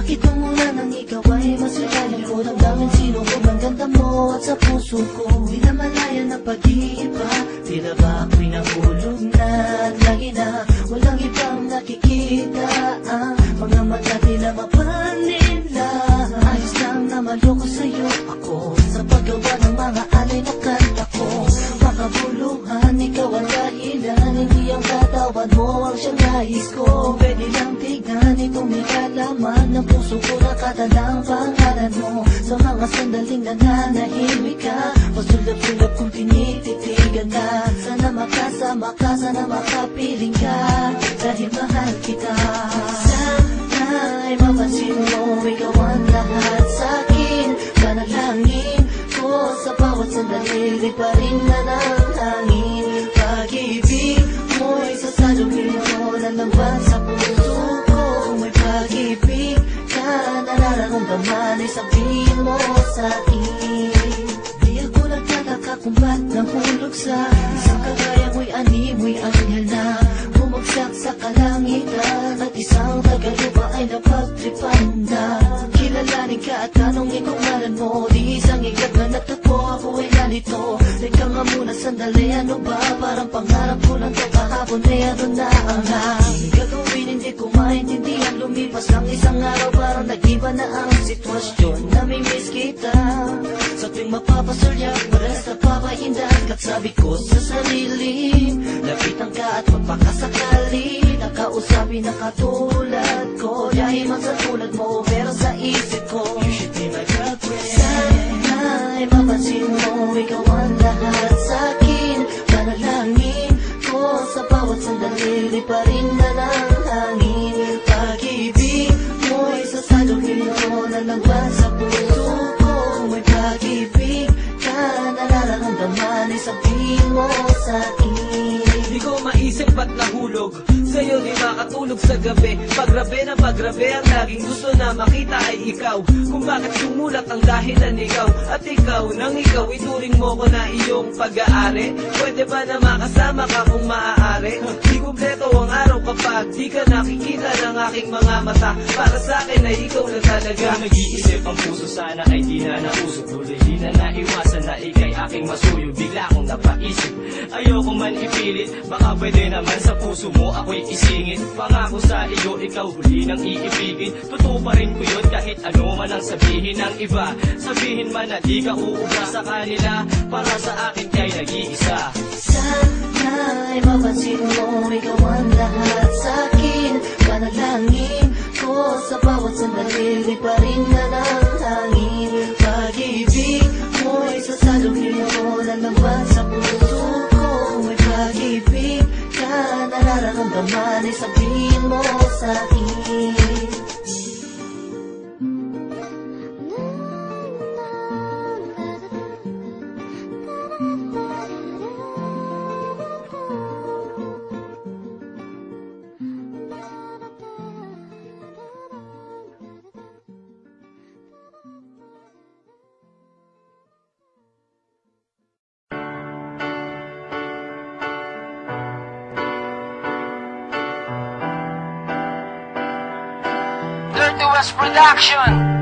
Bakit umulan nang ikaw ay masaya ko? Damdamin sinukob ang ganda mo at sa puso ko di na malaya na pag-iiba. Tila ba ako'y nahulog na at lagi na walang ibang nakikita. Ang mga mata nila mapanila. Ayos lang na maloko sa'yo ako sa paggawa ng mga alay na kanta ko. Makabuluhan, ikaw ang dahilan. Hindi ang katawan mo ang siyang nais ko. Pwede lang tignan itong may kalaman ng puso ko, nakatalang pangalan mo. Sa mga sandaling nananahimik ka, pasulap-sulap kung tinititigan ka. Sana makasama ka, sana makapiling ka, dahil mahal kita. Sana'y mapansin mo, ikaw ang lahat sa'kin. Panalangin ko sa bawat sandali, di pa rin nananangin. Pag-ibig mo'y sasalubin ko, lalaban sa puso ko. May pag-ibig ka, nararamdaman ay sabihin mo sa'kin. Di ako nagtataka kung ba't nahulog sa isang kagaya mo'y animoy anghel na bumagsak sa kalangitan, at isang tagalupa ay napagtripan na. Kilalanin ka at tanongin kung ngalan mo, di isang ikat na nagtagpo, ako ay nalito. Teka nga muna sandali, ano ba? Parang pangarap ko lang to kahapon, eh ano na ang aking gagawin? Hindi ko maintindihan, lumipas lang isang araw, parang nag-iba na ang sitwasyon. Namimiss kita sa tuwing mapapasulyak, maras na papahindan. At sabi ko sa sarili, lapitan ka at magpakasakali, nakausapin na katulad ko. Dahil man sa tulad mo, pero sa isip ko, you should be my girlfriend. Sana'y mapansin mo, ikaw ang lahat sa'kin. Panalangin ko sa bawat sandali, di pa rin nananangin. Pag-ibig mo'y sasaluhin ko, nalaban sa puso ko. May pag-ibig ka, nararamdaman ay sabihin mo sa'kin. Di ko maisip ba't nahulog sa'yo, di makatulog sa gabi. Pagrabe na pagrabe, ang laging gusto na makita ay ikaw. Kung bakit sumulat ang dahilan ikaw, at ikaw nang ikaw ituring mo ko na iyong pag-aari. Pwede ba na makasama ka kung maaari? Di kumpleto ang araw kapag di ka nakikita ng aking mga mata. Para sa akin ay ikaw na talaga. Nag-iisip ang puso, sana ay di na nausok. Tuloy di na naiwasan na ikay aking masuyo. Bigla akong napaisip, ayoko man ipilit, baka pwede naman sa puso mo ako'y isingit. Pangako sa iyo, ikaw huli nang iibigin. Totoo pa rin ko yun kahit ano man ang sabihin ng iba. Sabihin man na di ka uubra sa kanila, para sa akin kay nag-iisa. Sana'y mapansin mo, ikaw ang lahat sa'kin. Panalangin ko sa bawat sandali, di pa rin nananangin. Pag-ibig mo'y sasaluhin ko, lalaban sa puso ko. May pag-ibig ka, nararamdaman ay sabihin mo sa'kin. Dirty West Production.